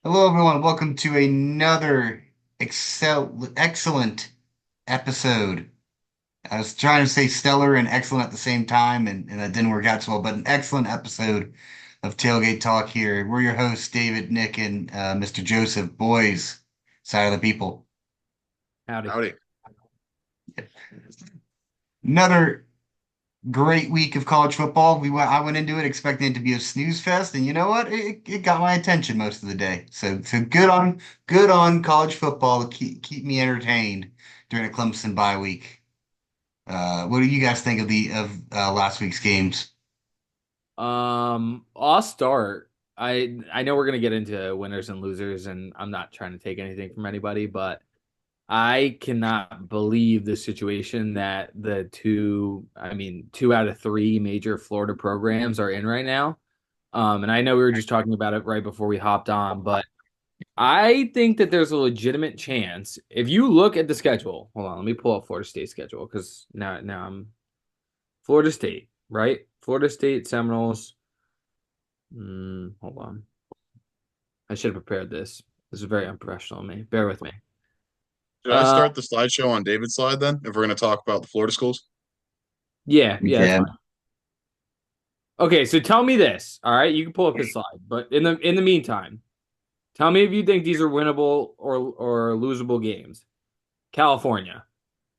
Hello, everyone. Welcome to another excellent episode. I was trying to say stellar and excellent at the same time, and that didn't work out so well, but an excellent episode of Tailgate Talk here. We're your hosts, David, Nick, and Mr. Joseph. Boys, side of the people. Howdy. Howdy. Another great week of college football. I went into it expecting it to be a snooze fest, and you know what? It got my attention most of the day. So good on college football to keep me entertained during a Clemson bye week. What do you guys think of the of last week's games? I'll start. I know we're gonna get into winners and losers, and I'm not trying to take anything from anybody, but I cannot believe the situation that two out of three major Florida programs are in right now. And I know we were just talking about it right before we hopped on, but I think that there's a legitimate chance if you look at the schedule. Hold on, let me pull up Florida State schedule because now I'm Florida State, right? Florida State Seminoles. Hold on. I should have prepared this. This is very unprofessional of me. Bear with me. Should I Uh, start the slideshow on David's slide then, if we're going to talk about the Florida schools? yeah, that's Okay. fine. Okay, so tell me this. All right, you can pull up his slide, but in the meantime, tell me if you think these are winnable or losable games. California,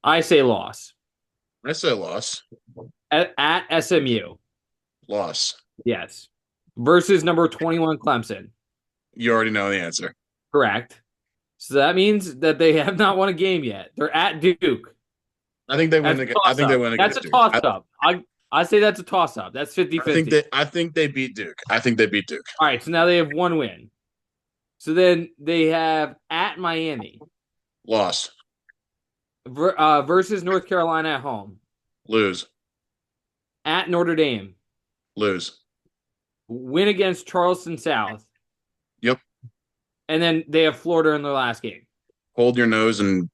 I say loss. I say loss. At SMU, Loss. yes. Versus number 21 Clemson, You already know the answer. correct. So that means that they have not won a game yet. They're at Duke. I think they win. That's a I toss think they up. win That's against a Duke. toss up. I say that's a toss up. That's I think 50-50. that I think they beat Duke. I think they beat Duke. All right, so now they have one win. So then they have at Miami Loss. versus North Carolina at home, Lose. at Notre Dame, Lose. win against Charleston South, Yep. and then they have Florida in their last game. Hold your nose and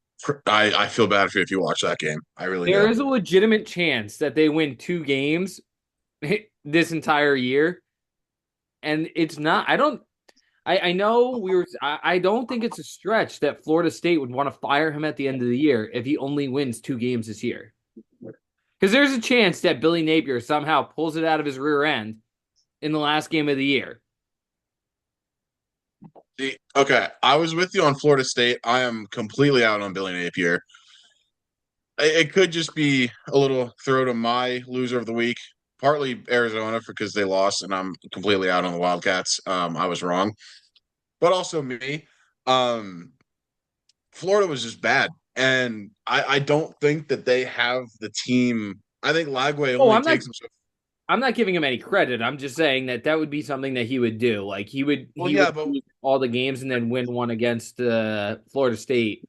I feel bad for you if you watch that game. I really There do. is a legitimate chance that they win two games this entire year, and it's not. I know we were. I don't think it's a stretch that Florida State would want to fire him at the end of the year if he only wins two games this year. Because there's a chance that Billy Napier somehow pulls it out of his rear end in the last game of the year. Okay, I was with you on Florida State. I am completely out on Billy Napier. It could just be a little throw to my loser of the week. Partly Arizona because they lost, and I'm completely out on the Wildcats. I was wrong, but also me. Um, Florida was just bad, and I don't think that they have the team. I think Lagway Oh, only takes himself. I'm not giving him any credit. I'm just saying that that would be something that he would do. Like Well, he yeah, would but lose all the games and then win one against Florida State.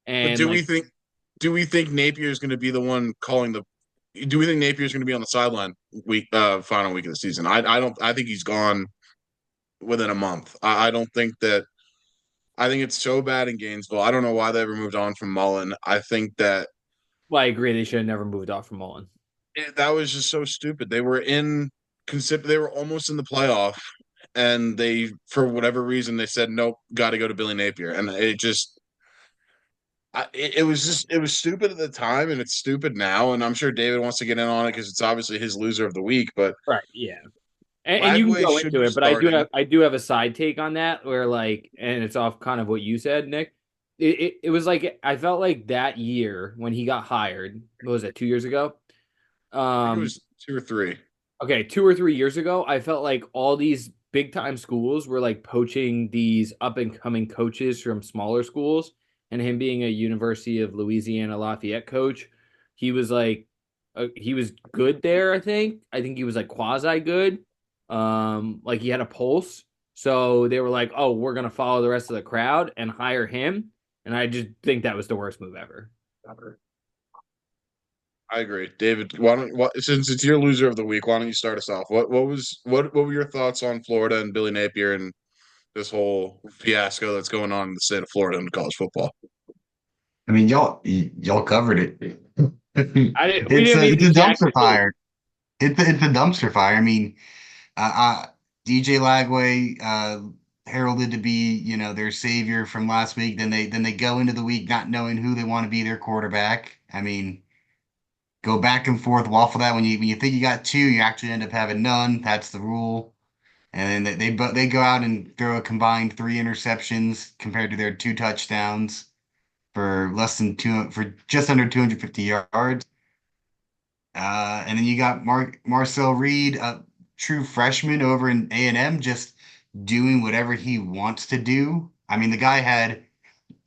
but And like, do we think Napier is going to be the one calling the? Do we think Napier is going to be on the sideline final week of the season? I don't. I think he's gone within a month. I don't think that. I think it's so bad in Gainesville. I don't know why they ever moved on from Mullen. I think that well, I agree. They should have never moved off from Mullen. that was just so stupid. They were almost in the playoff, and they, for whatever reason, they said nope, got to go to Billy Napier, and it was stupid at the time, and it's stupid now. And I'm sure David wants to get in on it because it's obviously his loser of the week. But Right. Yeah. And you can Lagway go should into be it, but starting. I do have a side take on that where like, and it's off kind of what you said, Nick. It was like I felt like that year when he got hired. What was it? 2 years ago. I think it Um. was 2 or 3. Okay, 2 or 3 years ago, I felt like all these big time schools were like poaching these up and coming coaches from smaller schools, and him being a University of Louisiana Lafayette coach, he was like, he was good there. I think he was like quasi good. Like he had a pulse. So they were like, oh, we're gonna follow the rest of the crowd and hire him. And I just think that was the worst move ever. I agree, David. Since it's your loser of the week, why don't you start us off? What were your thoughts on Florida and Billy Napier and this whole fiasco that's going on in the state of Florida in college football? I mean, y'all covered it. I didn't. We didn't It's even a jack dumpster the hoop. fire. It's a dumpster fire. I mean, DJ Lagway heralded to be, their savior from last week. Then they go into the week not knowing who they want to be their quarterback. I mean, go back and forth, waffle that when you think you got two, you actually end up having none. That's the rule. And then they go out and throw a combined three interceptions compared to their two touchdowns for less than for just under 250 yards. And then you got Marcel Reed, a true freshman over in A&M, just doing whatever he wants to do. I mean, the guy had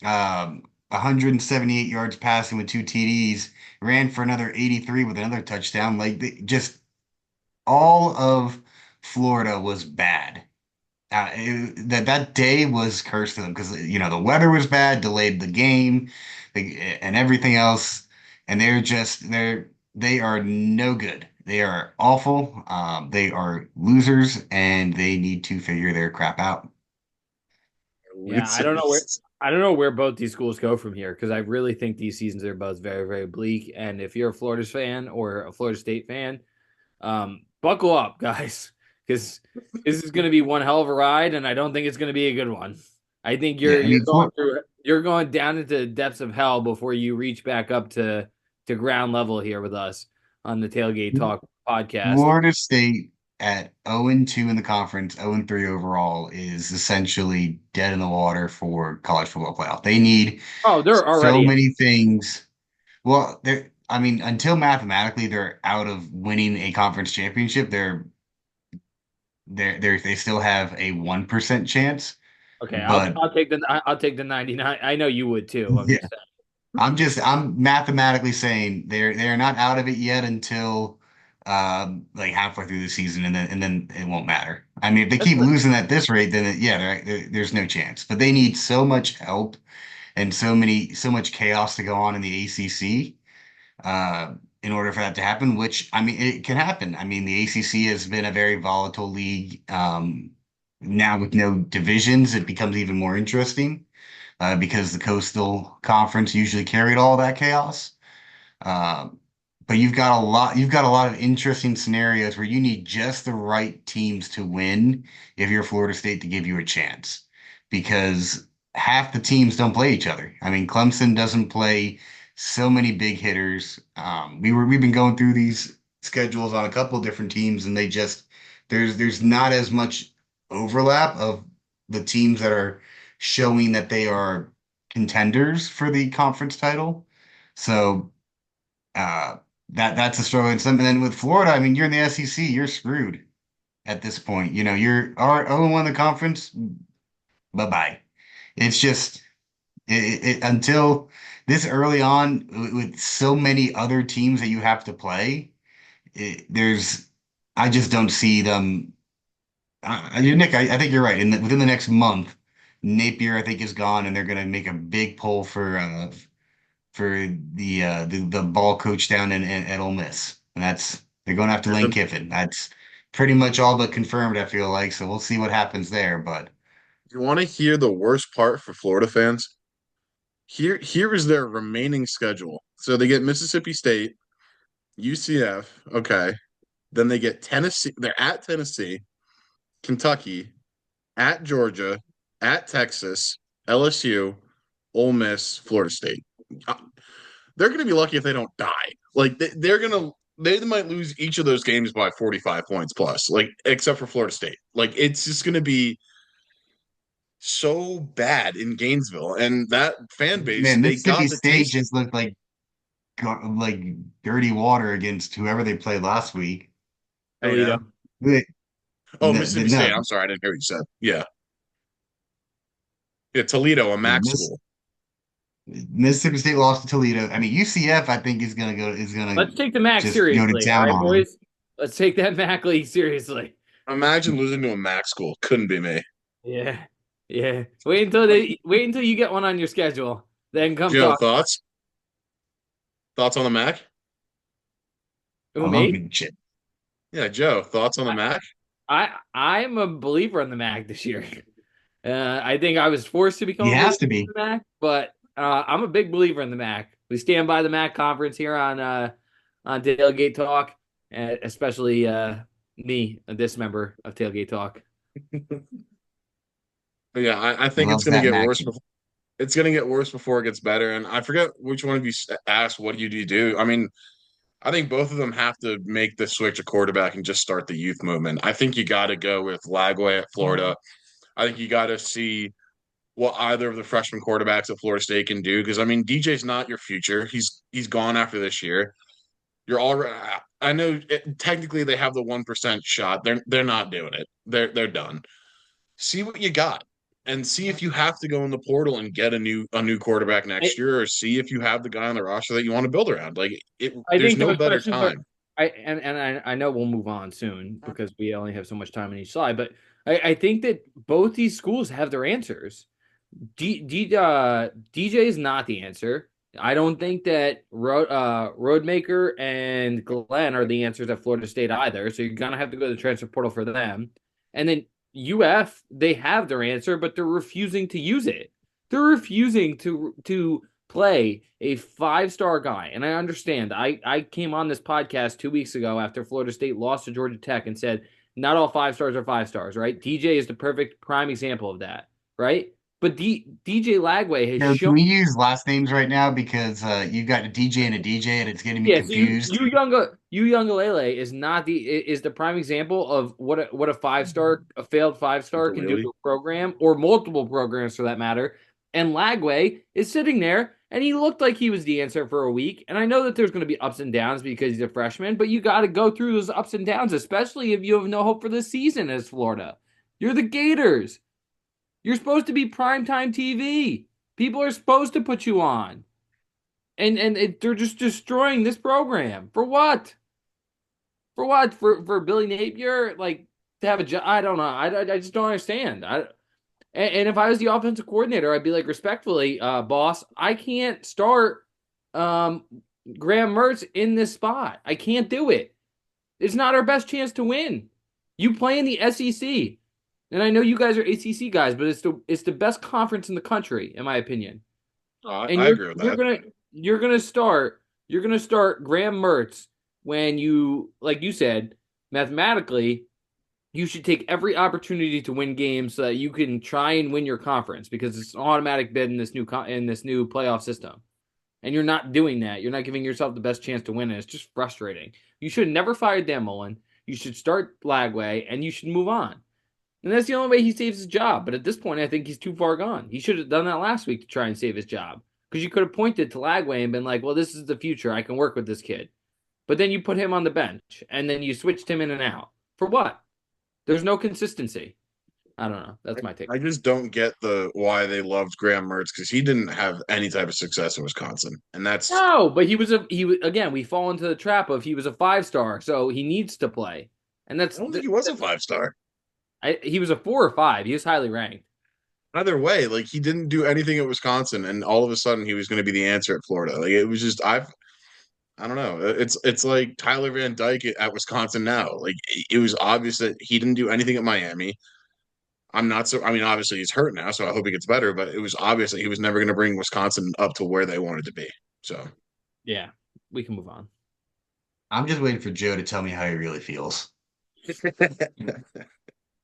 178 yards passing with two TDs, ran for another 83 with another touchdown. Like just all of Florida was bad. That day was cursed to them because the weather was bad, delayed the game, and everything else, and they are no good. They are awful. They are losers, and they need to figure their crap out. Yeah, I don't know where Losers. I don't know where both these schools go from here because I really think these seasons are both very, very bleak. And if you're a Florida fan or a Florida State fan, buckle up, guys, because this is going to be one hell of a ride, and I don't think it's going to be a good one. I think Yeah, I mean, you're going down into the depths of hell before you reach back up to ground level here with us on the Tailgate Talk podcast. Florida State at 0-2 in the conference, 0-3 overall, is essentially dead in the water for college football playoff. They need Oh, they're so already many things. Well, I mean, until mathematically they're out of winning a conference championship, they still have a 1% chance. okay. But I'll take the 99. I know you would too. I'm yeah, just saying. I'm mathematically saying they're not out of it yet until like halfway through the season, and then it won't matter. I mean, if they keep losing at this rate, then there's no chance. But they need so much help and so much chaos to go on in the ACC in order for that to happen. Which I mean, it can happen. I mean, the ACC has been a very volatile league. Now with no divisions, it becomes even more interesting because the Coastal Conference usually carried all that chaos. Um, but you've got a lot of interesting scenarios where you need just the right teams to win if you're Florida State to give you a chance, because half the teams don't play each other. I mean, Clemson doesn't play so many big hitters. We've been going through these schedules on a couple of different teams, and there's not as much overlap of the teams that are showing that they are contenders for the conference title. So uh, that's a struggle. And then with Florida, I mean, you're in the SEC, you're screwed at this point. You're 0-1 in the conference. Bye bye. It's just until this early on with so many other teams that you have to play. There's I just don't see them. Nick, I think you're right. Within the next month, Napier I think is gone, and they're going to make a big pull for the ball coach down at Ole Miss, and they're going after Lane Kiffin. Kiffin. That's pretty much all but confirmed. I feel like so we'll see what happens there. But You want to hear the worst part for Florida fans? Here is their remaining schedule. So they get Mississippi State, UCF, okay. Then they get Tennessee. They're at Tennessee, Kentucky, at Georgia, at Texas, LSU, Ole Miss, Florida State. Uh, They're going to be lucky if they don't die. Like they might lose each of those games by 45 points plus, like except for Florida State. Like it's just going to be so bad in Gainesville and that fan base, man, they Mississippi got the State taste. just looked like dirty water against whoever they played last week. Toledo. A&M. They- Oh, No, Mississippi no, State. I'm sorry, I didn't hear what you said. Yeah. Yeah, Toledo, a yeah, MAC school. Mississippi State lost to Toledo. I mean, UCF, I think is gonna Let's take the Mac just go to seriously. All town right, on them. boys. Let's take that Mac League seriously. Imagine losing to a MAC school. Couldn't be me. Yeah. Yeah. Wait until you get one on your schedule. Then come Joe, talk. thoughts? Thoughts on the MAC? Who I love me? good shit. Yeah, Joe, thoughts on the MAC? I'm a believer in the Mac this year. I think I was forced to become He a believer has to in be. the Mac, but I'm a big believer in the Mac. We stand by the Mac conference here on Tailgate Talk, especially me, this member of Tailgate Talk. But yeah, I He think it's loves going to that get worse. action. It's going to get worse before it gets better. And I forget which one of you asked, "What do you do?" I mean, I think both of them have to make the switch to quarterback and just start the youth movement. I think you got to go with Lagway at Florida. I think you got to see what either of the freshman quarterbacks at Florida State can do. Because I mean, DJ's not your future. He's gone after this year. You're already. I know technically they have the 1% shot. They're not doing it. They're done. See what you got, and see if you have to go in the portal and get a new quarterback I, next year, or see if you have the guy on the roster that you want to build around. Like it, I there's think no those better questions are. time. I know we'll move on soon because we only have so much time on each slide, but I think that both these schools have their answers. DJ is not the answer. I don't think that Roadmaker and Glenn are the answers at Florida State either. So you're gonna have to go to the transfer portal for them. And then UF, they have their answer, but they're refusing to use it. They're refusing to play a 5-star guy. And I understand. I came on this podcast 2 weeks ago after Florida State lost to Georgia Tech and said not all 5 stars are 5 stars, right? DJ is the perfect prime example of that, right? But DJ Lagway has Yo, shown. can we use last names right now because you got a DJ and a DJ and it's getting me Yeah, so confused. you younger Lele is the prime example of what a 5 star, a failed 5 star can do to Ukulele. a program or multiple programs for that matter. And Lagway is sitting there and he looked like he was the answer for a week. And I know that there's going to be ups and downs because he's a freshman, but you got to go through those ups and downs, especially if you have no hope for this season as Florida. You're the Gators. You're supposed to be primetime TV. People are supposed to put you on. They're just destroying this program. For what? For what? For Billy Napier like to have a job? I don't know. I just don't understand. And if I was the offensive coordinator, I'd be like respectfully, boss, I can't start um Graham Mertz in this spot. I can't do it. It's not our best chance to win. You play in the SEC. And I know you guys are ACC guys, but it's the best conference in the country, in my opinion. And I agree with that. you're gonna start Graham Mertz when you like you said mathematically you should take every opportunity to win games so that you can try and win your conference because it's an automatic bid in this new playoff system. And you're not doing that. You're not giving yourself the best chance to win, and it's just frustrating. You should never fire Dan Mullen. You should start Lagway, and you should move on. And that's the only way he saves his job. But at this point, I think he's too far gone. He should have done that last week to try and save his job. Because you could have pointed to Lagway and been like, well, this is the future. I can work with this kid. But then you put him on the bench and then you switched him in and out. For what? There's no consistency. I don't know. That's my take. I just don't get the why they loved Graham Mertz because he didn't have any type of success in Wisconsin, and that's No, but again, we fall into the trap of he was a 5 star, so he needs to play. And I don't think he was a 5 star. he was a 4 or 5. He was highly ranked. Either way, like he didn't do anything at Wisconsin, and all of a sudden he was going to be the answer at Florida. Like it was just I don't know. It's like Tyler Van Dyke at Wisconsin now. Like it was obvious that he didn't do anything at Miami. I'm not so. I mean, obviously he's hurt now, so I hope he gets better. But it was obvious that he was never going to bring Wisconsin up to where they wanted to be. So Yeah, we can move on. I'm just waiting for Joe to tell me how he really feels.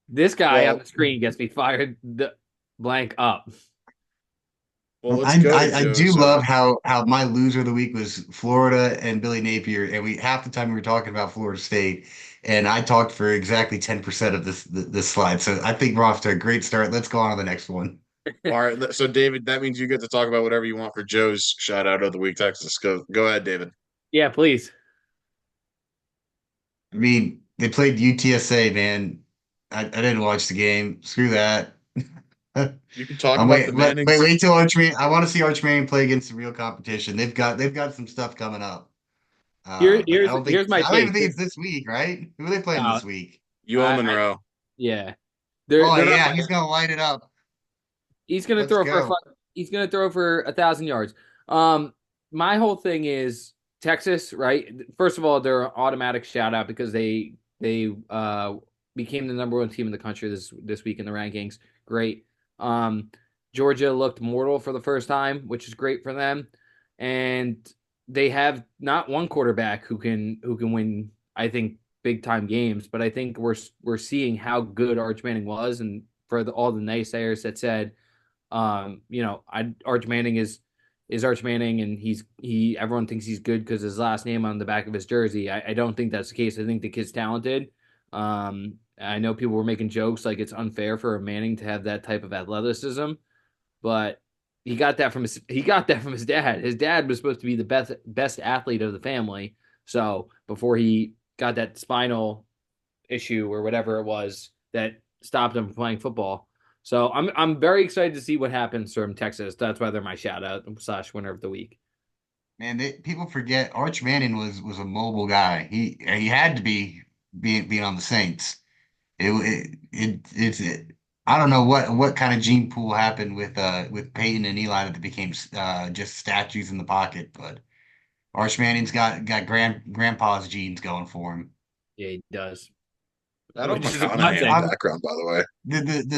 This guy on well, the screen gets me fired the blank up. well, let's I, go to I Joe. do So love how my loser of the week was Florida and Billy Napier, and we half the time we were talking about Florida State, and I talked for exactly 10% of this slide. So I think we're off to a great start. Let's go on to the next one. all right, so David, that means you get to talk about whatever you want for Joe's shout out of the week. Texas, go ahead, David. Yeah, please. I mean, they played UTSA, man. I didn't watch the game. Screw that. You can talk I'm about wait, the wait, wait, Mannings. wait till Arch Man. I want to see Arch Manning play against some real competition. They've got some stuff coming up. Here, But here's here's my I don't even take. think it's this week, right? Who are they playing Uh, this week? UL I Monroe. yeah, Oh they're not. yeah, he's gonna light it up. He's gonna Let's throw for go. he's gonna throw for 1,000 yards. Um, my whole thing is Texas, right? First of all, they're an automatic shout out because they became the number one team in the country this week in the rankings. Great. Um, Georgia looked mortal for the first time, which is great for them, and they have not one quarterback who can win. I think big time games, but I think we're seeing how good Arch Manning was, and for all the naysayers that said, Arch Manning is Arch Manning, and he everyone thinks he's good because his last name on the back of his jersey. I don't think that's the case. I think the kid's talented. I know people were making jokes like it's unfair for a Manning to have that type of athleticism, but he got that from his dad. His dad was supposed to be the best athlete of the family. So before he got that spinal issue or whatever it was that stopped him from playing football. So I'm very excited to see what happens from Texas. That's why they're my shout out / winner of the week. Man, people forget Arch Manning was a mobile guy. He had to be being on the Saints. I don't know what kind of gene pool happened with Peyton and Eli that they became just statues in the pocket, but Arch Manning's got grandpa's genes going for him. Yeah, he does. I don't Which have is a a good Manning thing. background, by the way.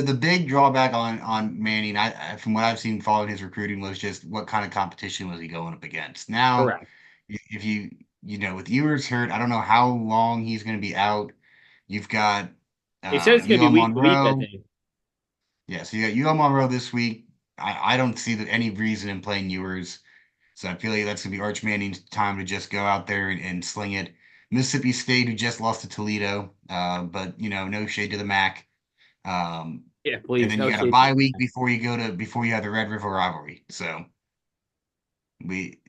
The big drawback on Manning, from what I've seen following his recruiting, was just what kind of competition was he going up against. Now, Correct. if with Ewers hurt, I don't know how long he's going to be out. You've got He said it's gonna be UL week to week, I Monroe. think. Yeah, so you got UL Monroe this week. I don't see any reason in playing Ewers. So I feel like that's gonna be Arch Manning's time to just go out there and sling it. Mississippi State, who just lost to Toledo, but no shade to the MAC. Um, Yeah, and please. then you No got a shade. bye week before you have the Red River rivalry. So we,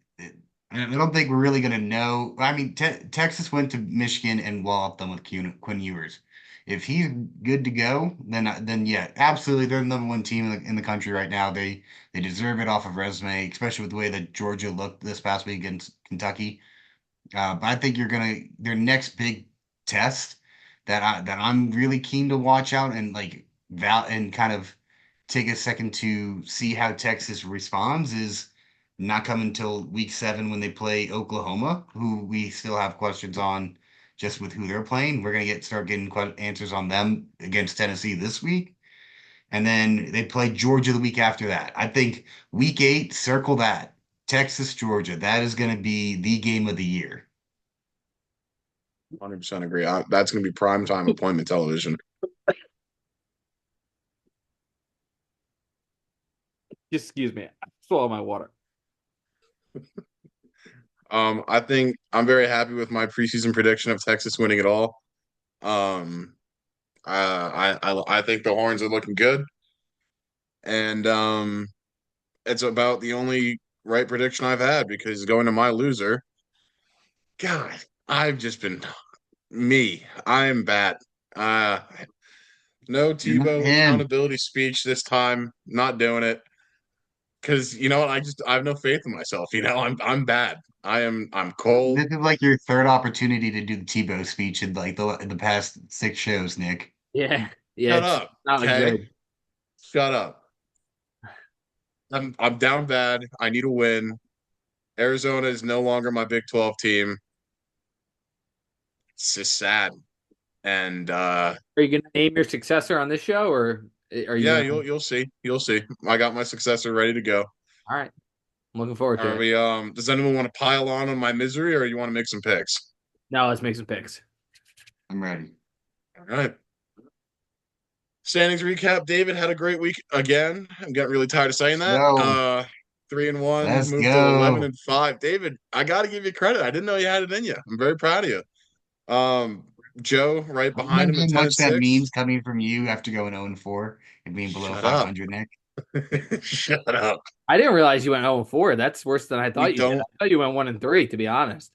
I don't think we're really gonna know. I mean, Texas went to Michigan and walloped them with Quinn Ewers. If he's good to go, then yeah, absolutely, they're the number one team in the country right now. They deserve it off of resume, especially with the way that Georgia looked this past week against Kentucky. But I think their next big test that I'm really keen to watch out and like val and kind of take a second to see how Texas responds is not coming until week 7 when they play Oklahoma, who we still have questions on just with who they're playing. We're gonna start getting answers on them against Tennessee this week. And then they play Georgia the week after that. I think week 8, circle that. Texas, Georgia. That is going to be the game of the year. 100% agree. That's going to be prime time appointment television. Just excuse me. I swallow my water. I think I'm very happy with my preseason prediction of Texas winning it all. Um, I think the Horns are looking good, and it's about the only right prediction I've had because going to my loser, God, I've just been me. I'm bad. Uh, no You're not Tebow him. accountability speech this time. Not doing it because you know what? I have no faith in myself. I'm bad. I'm cold. This is like your third opportunity to do the Tebow speech in like the past 6 shows, Nick. Yeah. Yeah, Shut it's up. not Okay. good. Shut up. I'm down bad. I need a win. Arizona is no longer my Big 12 team. It's just sad. And Are you gonna name your successor on this show, or are you yeah, gonna? you'll see. You'll see. I got my successor ready to go. All right, I'm looking forward to Are it. we does anyone want to pile on my misery or you want to make some picks? Now let's make some picks. I'm ready. All right. Standings recap. David had a great week again. I'm getting really tired of saying Let's that. go. 3-1, Let's moved to 11 go. and 5. David, I got to give you credit. I didn't know you had it in you. I'm very proud of you. Joe right I don't know behind him at how 10 much and that 6. means coming from you after going 0-4 and being below Shut up. 500, Nick. Shut up. I didn't realize you went 0-4. That's worse than I We thought you did. I don't. thought you went 1-3, to be honest.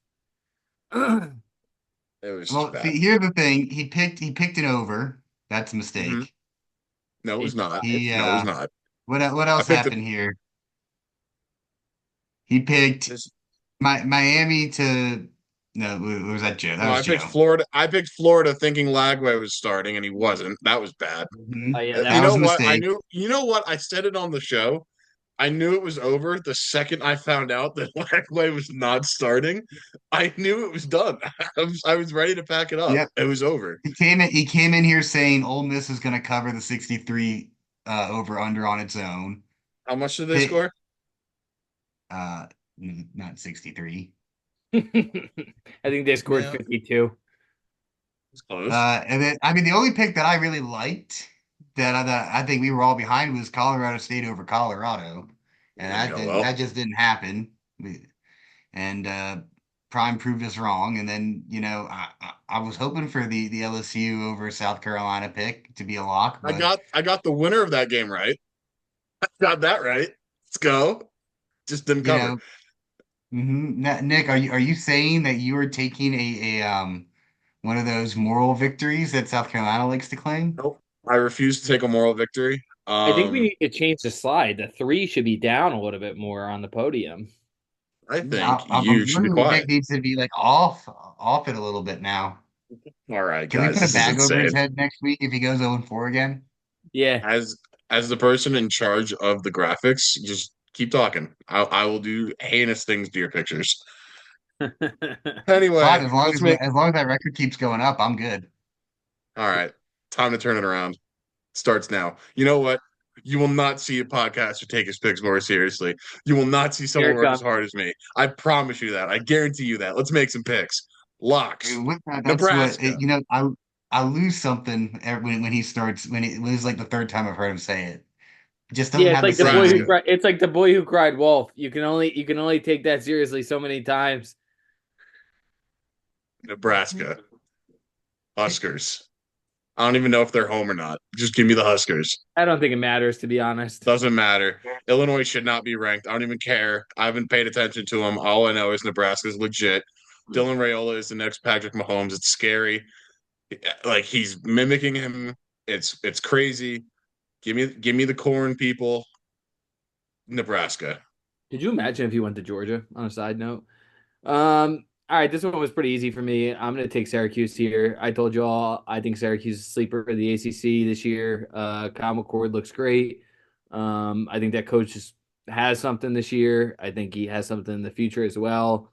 It was just Well, bad. see, here's the thing. He picked it over. That's a Hmm. mistake. No, it was not. He No, it was not. what I else picked it. happened here? He picked This, Miami to no, was that Joe? That no, was I picked Joe. Florida. I picked Florida thinking Lagway was starting, and he wasn't. That was bad. Oh yeah, that You That was was know a what? I mistake. knew. You know what? I said it on the show. I knew it was over the second I found out that Lagway was not starting. I knew it was done. I was ready to pack it up. Yep. It was over. He came in here saying Ole Miss is going to cover the 63 over under on its own. How much did they Pick score? uh not 63. I think they scored No, 52. it's close. And then I mean the only pick that I really liked that I think we were all behind was Colorado State over Colorado, and Didn't go well. that just didn't happen. And Prime proved us wrong. And then I was hoping for the LSU over South Carolina pick to be a lock, but I got the winner of that game right. Got that right. Let's go. Just didn't you cover. know, Nick, are you saying that you are taking a one of those moral victories that South Carolina likes to claim? Nope. I refuse to take a moral victory. I think we need to change the slide. The three should be down a little bit more on the podium. I think I'm you should be wondering if Nick quiet. needs to be like off it a little bit now. All right, Can we guys, put a this is bag over insane. his head next week if he goes 0-4 again? Yeah. As the person in charge of the graphics, just keep talking. I will do heinous things to your pictures. Fine, Anyway, let's make as long as that record keeps going up, I'm good. all right. Time to turn it around. Starts now. You know what? You will not see a podcaster take his picks more seriously. You will not see Here someone it work as comes. hard as me. I promise you that. I guarantee you that. Let's make some picks. Locks. With that, that's what Nebraska. I lose something when he starts when it was like the third time I've heard him say it. It just Yeah, doesn't it's have the like the boy who Nebraska. same. cried. It's like the boy who cried wolf. You can only take that seriously so many times. Nebraska. Huskers. I don't even know if they're home or not. Just give me the Huskers. I don't think it matters, to be honest. Doesn't matter. Illinois should not be ranked. I don't even care. I haven't paid attention to them. All I know is Nebraska's legit. Dylan Rayola is the next Patrick Mahomes. It's scary. Like he's mimicking him. It's crazy. Give me the corn people. Nebraska. Could you imagine if he went to Georgia? On a side note, all right, this one was pretty easy for me. I'm going to take Syracuse here. I told you all I think Syracuse is a sleeper for the ACC this year. Kyle McCord looks great. I think that coach just has something this year. I think he has something in the future as well.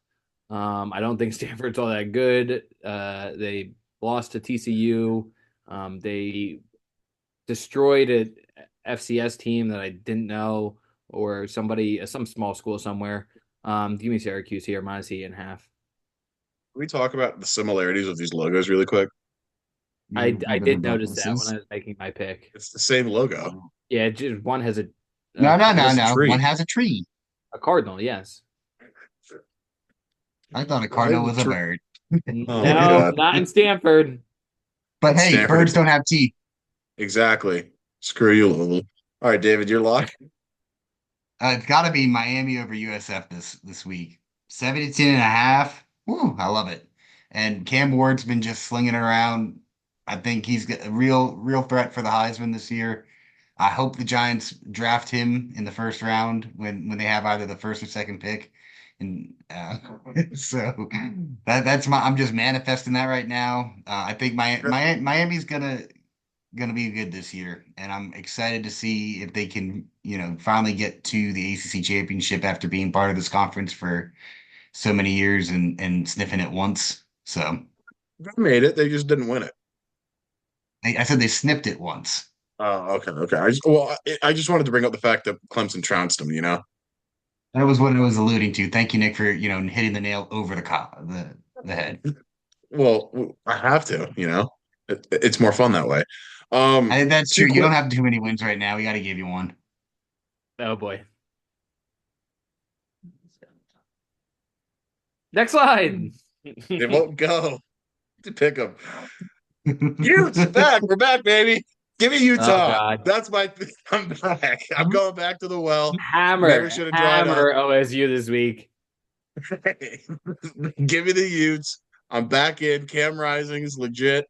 I don't think Stanford's all that good. They lost to TCU. They destroyed a FCS team that I didn't know, or some small school somewhere. Give me Syracuse here, minus 8.5. Can we talk about the similarities of these logos really quick? I What are the did notice that when I differences? was making my pick. It's the same logo. Yeah, just one has No, no, One no, is a no. One tree. has a tree. a cardinal. Yes. I thought a Why is cardinal a was a tree? bird. Oh my No, god. not in Stanford. But hey, Stanford. birds don't have teeth. Exactly. Screw you, Lulu. All right, David, your lock. It's got to be Miami over USF this week. 72 and a half. Woo, I love it. And Cam Ward's been just slinging it around. I think he's a real threat for the Heisman this year. I hope the Giants draft him in the first round when they have either the first or second pick. And so that's I'm just manifesting that right now. I think Miami's gonna be good this year, and I'm excited to see if they can, finally get to the ACC championship after being part of this conference for so many years and sniffing it once. So They made it. They just didn't win it. I said they snipped it once. Oh, okay, okay. I just wanted to bring up the fact that Clemson trounced them. You know. That was what I was alluding to. Thank you, Nick, for hitting the nail over the head. Well, I have to. You know, it's more fun that way. That's Two true. You don't quick. have too many wins right now. We got to give you one. Oh boy. Next slide. They won't go to pick them. Utes back. We're back, baby. Give me Oh Utah. God. That's my. I'm back. I'm going back to the well. Never Hammer, should have dried up. hammer OSU this week. Give me the Utes. I'm back in. Cam Rising is legit.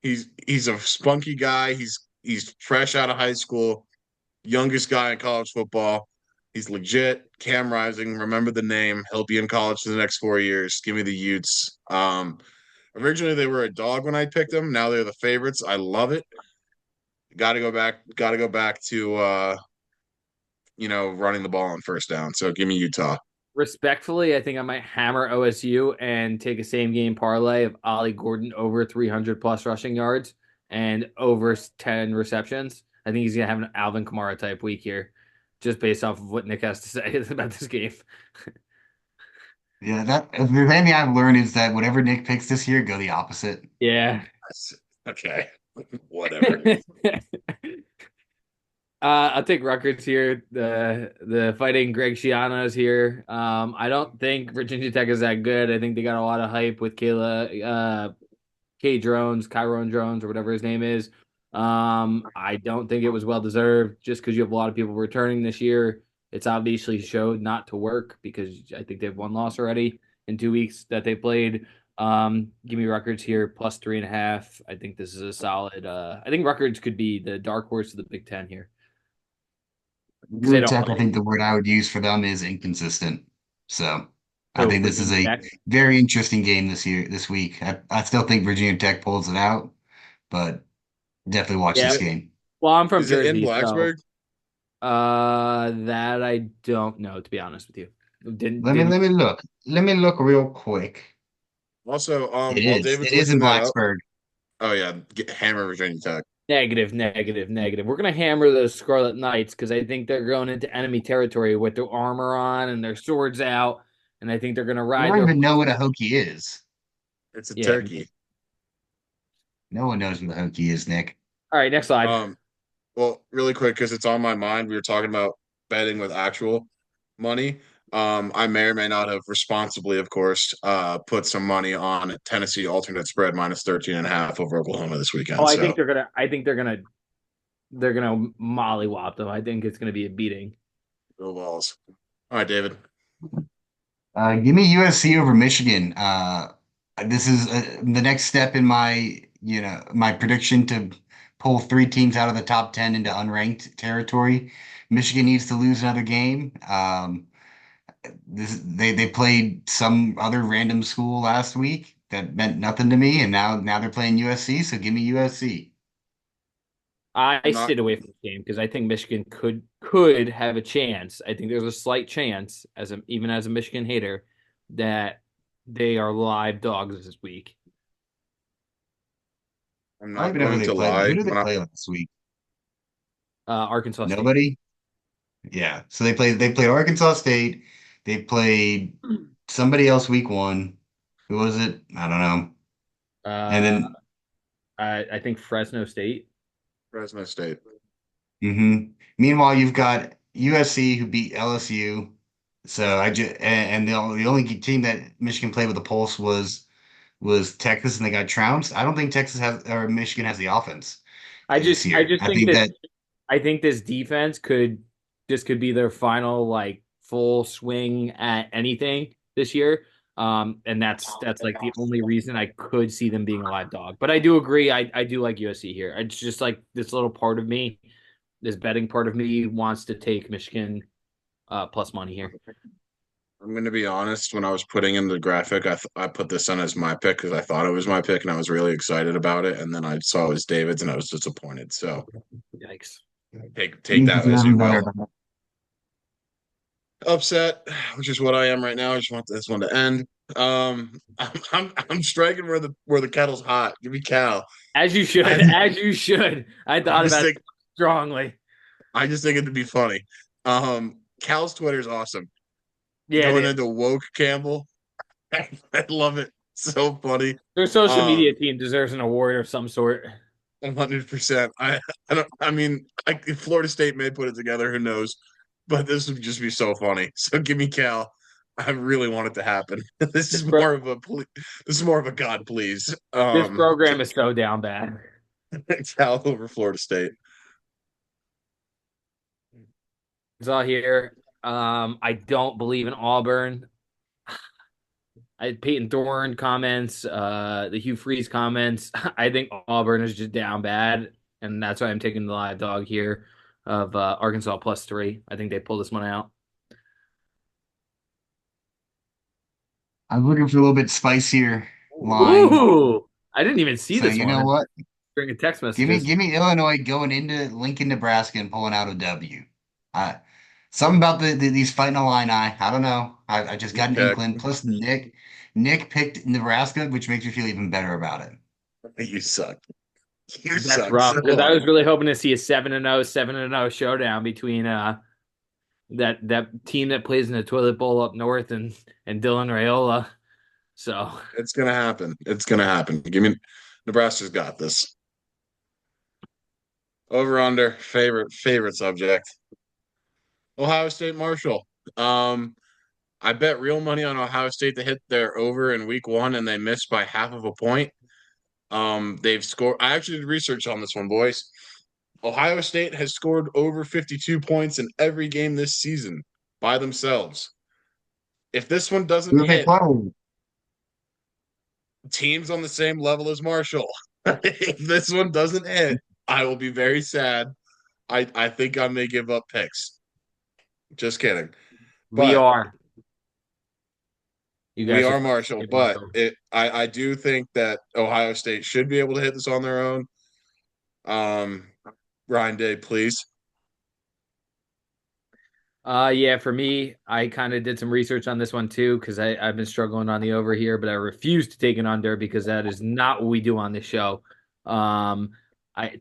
He's a spunky guy. He's fresh out of high school, youngest guy in college football. He's legit. Cam Rising, remember the name. He'll be in college for the next 4 years. Give me the Utes. Originally they were a dog when I picked them. Now they're the favorites. I love it. Got to go back. Got to go back to running the ball on first down. So give me Utah. Respectfully, I think I might hammer OSU and take a same game parlay of Ollie Gordon over 300 plus rushing yards and over 10 receptions. I think he's going to have an Alvin Kamara type week here, just based off of what Nick has to say about this game. Yeah, that if there's anything I've learned is that whatever Nick picks this year, go the opposite. Yeah. Okay. Whatever. I'll take Rutgers here. The fighting Greg Schiano's here. I don't think Virginia Tech is that good. I think they got a lot of hype with K Drones, Kyron Drones, or whatever his name is. I don't think it was well deserved just because you have a lot of people returning this year. It's obviously showed not to work because I think they've one loss already in 2 weeks that they played. Give me Rutgers here plus 3.5. I think this is a solid. I think Rutgers could be the dark horse of the Big Ten here because they Virginia don't Tech, I play. think the word I would use for them is inconsistent. So I Oh, think this is Virginia a Tech. very interesting game this week. I still think Virginia Tech pulls it out, but definitely watch Yeah. this game. Well, I'm from Is it in Jersey, so Blacksburg? that I don't know to be honest with you. Didn't Let me didn't let me look. Let me look real quick. Also, It while is. David's It is in looking that up, Blacksburg. oh yeah, hammer Virginia Tech. Negative, negative, negative. We're gonna hammer the Scarlet Knights because I think they're going into enemy territory with their armor on and their swords out, and I think they're gonna You ride don't their even know what a horses. Hokie is. It's a Yeah. turkey. No one knows what a Hokie is, Nick. All right, next slide. Um, well, really quick because it's on my mind. We were talking about betting with actual money. I may or may not have responsibly, of course, put some money on Tennessee alternate spread minus 13.5 over Oklahoma this Oh, weekend. I So think they're gonna. I think they're gonna mollywop them. I think it's gonna be a beating. go balls. All right, David. Give me USC over Michigan. This is the next step in my prediction to pull three teams out of the top 10 into unranked territory. Michigan needs to lose another game. They played some other random school last week that meant nothing to me, and now they're playing USC. So give me USC. I I'm not. stayed away from this game because I think Michigan could have a chance. I think there's a slight chance, even as a Michigan hater, that they are live dogs this week. I'm I don't not even know who going they to played. lie. Who did they When I play last week? Arkansas State. Nobody. Yeah. So they played Arkansas State. They played somebody else week one. Who was it? I don't know. And Uh, then I think Fresno State. Fresno State. meanwhile, you've got USC who beat LSU. So and the only team that Michigan played with a pulse was Texas, and they got trounced. I don't think Texas has or Michigan has the offense I this just I year. just I think think this that I think this defense could be their final like full swing at anything this year. And that's like the only reason I could see them being a live dog. But I do agree. I do like USC here. It's just like this little part of me, this betting part of me wants to take Michigan plus money here. I'm going to be honest. When I was putting in the graphic, I put this in as my pick because I thought it was my pick and I was really excited about it. And then I saw it was David's and I was disappointed. So Yikes. take you that feel as even you better will. about that. Upset, which is what I am right now. I just want this one to end. I'm striking where the kettle's hot. Give me Cal. As you should, I as you should. I I thought just about it think strongly. I just think it'd be funny. Cal's Twitter's awesome. Yeah, it Going is. into woke Campbell, I love it. So funny. Their social media Um, team deserves an award of some sort. 100%. I don't. I mean, Florida State may put it together. Who knows? But this would just be so funny. So give me Cal. I really want it to happen. This This is pro- more of a this is more of a God please. this program is so down bad. Cal over Florida State. It's all here. I don't believe in Auburn. Peyton Thorne comments, the Hugh Freeze comments. I think Auburn is just down bad, and that's why I'm taking the live dog here of Arkansas plus 3. I think they pull this one out. I'm looking for a little bit spicier line. Ooh, I didn't even see So this you know one what? during the text Give me messages. give me Illinois going into Lincoln, Nebraska, and pulling out a W. Uh, something about these fighting Illini. I don't know. I just got an Tech, inkling. Plus Nick picked Nebraska, which makes me feel even better about it. you suck. You That's suck rough so because I was hard. really hoping to see a 7-0, 7-0 showdown between that team that plays in the toilet bowl up north and Dylan Raiola. So It's gonna happen. It's gonna happen. Give me Nebraska's got this. Over under favorite subject. Ohio State Marshall. Um, I bet real money on Ohio State to hit their over in week one, and they missed by half of a point. They've scored. I actually did research on this one, boys. Ohio State has scored over 52 points in every game this season by themselves. If this one doesn't Who they hit, playing? teams on the same level as Marshall. If this one doesn't hit, I will be very sad. I think I may give up picks. Just kidding. We But are. You we guys are are Marshall. But Marshall. I do think that Ohio State should be able to hit this on their own. Um, Ryan Day, please. Yeah, for me, I kind of did some research on this one too because I've been struggling on the over here, but I refuse to take an under because that is not what we do on this show.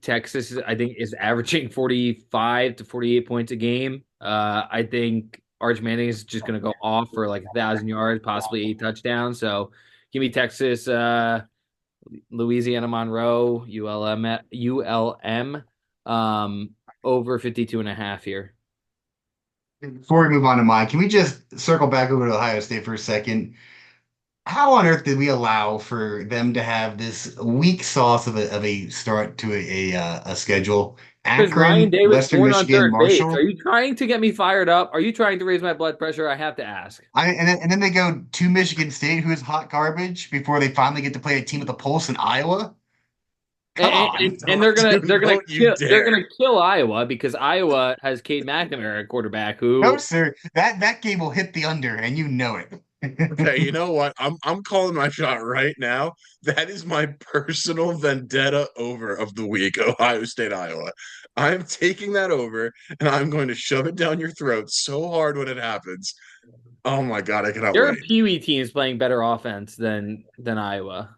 Texas, I think, is averaging 45 to 48 points a game. I think Arch Manning is just going to go off for like 1,000 yards, possibly 8 touchdowns. So give me Texas, Louisiana Monroe, ULM, over 52.5 here. Before we move on to mine, can we just circle back over to Ohio State for a second? How on earth did we allow for them to have this weak sauce of a start to a schedule? Because Ryan Akron, Day was Western born on Michigan, third base. Are Marshall. you trying to get me fired up? Are you trying to raise my blood pressure? I have to ask. And then they go to Michigan State, who is hot garbage, before they finally get to play a team with a pulse in Iowa. Come And, on. and, and they're gonna they're gonna Don't you kill they're dare. gonna kill Iowa because Iowa has Cade McNamara at quarterback No, who sir. That game will hit the under, and you know it. Okay, you know what? I'm calling my shot right now. That is my personal vendetta over of the week, Ohio State, Iowa. I'm taking that over and I'm going to shove it down your throat so hard when it happens. Oh my God, I cannot there are wait. Pee Wee teams playing better offense than Iowa.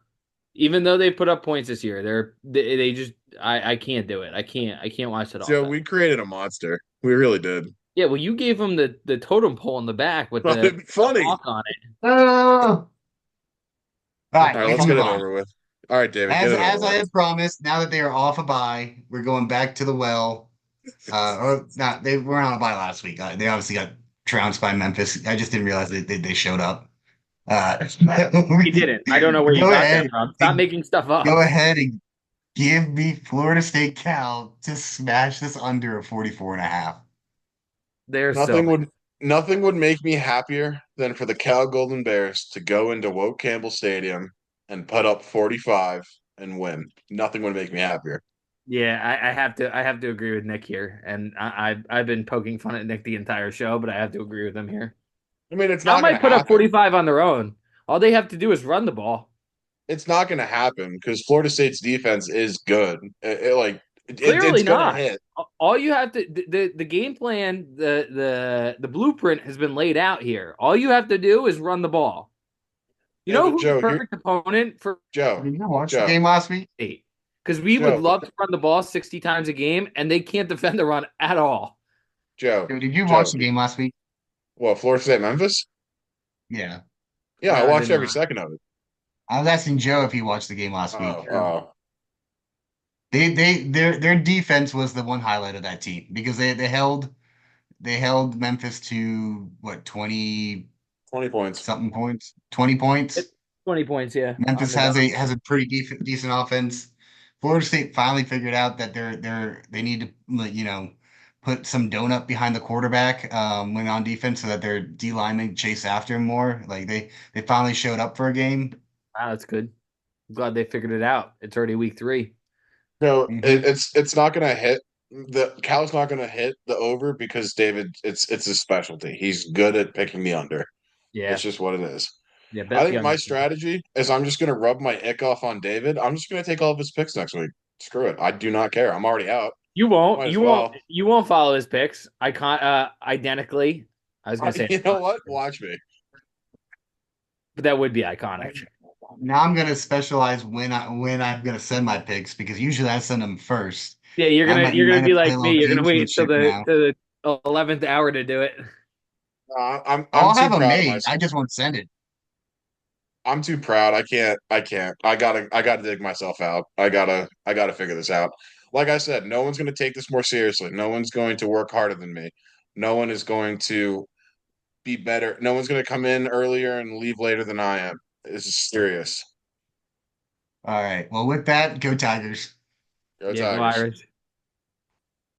Even though they put up points this year, they just I can't do it. I can't watch that So offense. we created a monster. We really did. Yeah, well, you gave them the totem pole in the back with Thought the it'd be funny. hawk on it. Oh. All With right, All right, the let's let's move get it hawk. on. over with. All right, David, get As it as over I with. had promised, now that they are off a bye, we're going back to the well. Or not, they were on a bye last week. They obviously got trounced by Memphis. I just didn't realize they showed up. He didn't. I don't know where you Go got that ahead, from. Stop making stuff go up. ahead and give me Florida State Cal to smash this under a 44 and a half. They're so Nothing would nothing would make me happier than for the Cal Golden Bears to go into Woke Campbell Stadium and put up 45 and win. Nothing would make me happier. Yeah, I have to agree with Nick here, and I've been poking fun at Nick the entire show, but I have to agree with him here. I mean, it's Cal not going to might put up happen. 45 on their own. All they have to do is run the ball. It's not going to happen because Florida State's defense is good. It's Clearly going to not. hit. All you have to the game plan, the blueprint has been laid out here. All you have to do is run the ball. You Yeah, know but who's the Joe, perfect opponent for Joe, Did you watch the Joe, game last week? State? Because we would Joe, love to run the ball 60 times a game, and they can't defend the run at all. Joe, Did you watch Joe. the game last week? What, Florida State, Memphis? Yeah. Yeah, I No, I did watched every not. second of it. I was asking Joe if he watched the game last Oh, week. oh. Their defense was the one highlight of that team because they held Memphis to what 20 20 points. something points, 20 points. 20 points, yeah, on Memphis the has dot. a pretty decent offense. Florida State finally figured out that they need to put some donut behind the quarterback when on defense so that their D linemen chase after him more. Like they finally showed up for a game. Wow, that's good. I'm glad they figured it out. It's already week 3. No, Hmm. it's not going to hit. The Cal's not going to hit the over because David, it's his specialty. He's good at picking the under. Yeah, It's just what it is. yeah. I Bet the think my under. strategy is I'm just going to rub my ick off on David. I'm just going to take all of his picks next week. Screw it. I do not care. I'm already out. You won't. Might as You won't. well. You won't follow his picks. I can't. Identically. I was gonna say, You know what? Watch me. but that would be iconic. Now I'm gonna specialize when I'm gonna send my picks because usually I send them first. Yeah, you're I gonna might, you're gonna might be have to play a like me. little You're gonna wait till gamesmanship now. the 11th hour to do it. I'm I'll too have them proud of made. myself. I just won't send it. I'm too proud. I can't. I gotta dig myself out. I gotta figure this out. like I said, no one's going to take this more seriously. No one's going to work harder than me. No one is going to be better. No one's going to come in earlier and leave later than I am. This is serious. All right. Well, with that, go Tigers. Go Yeah, go Tigers. Irish.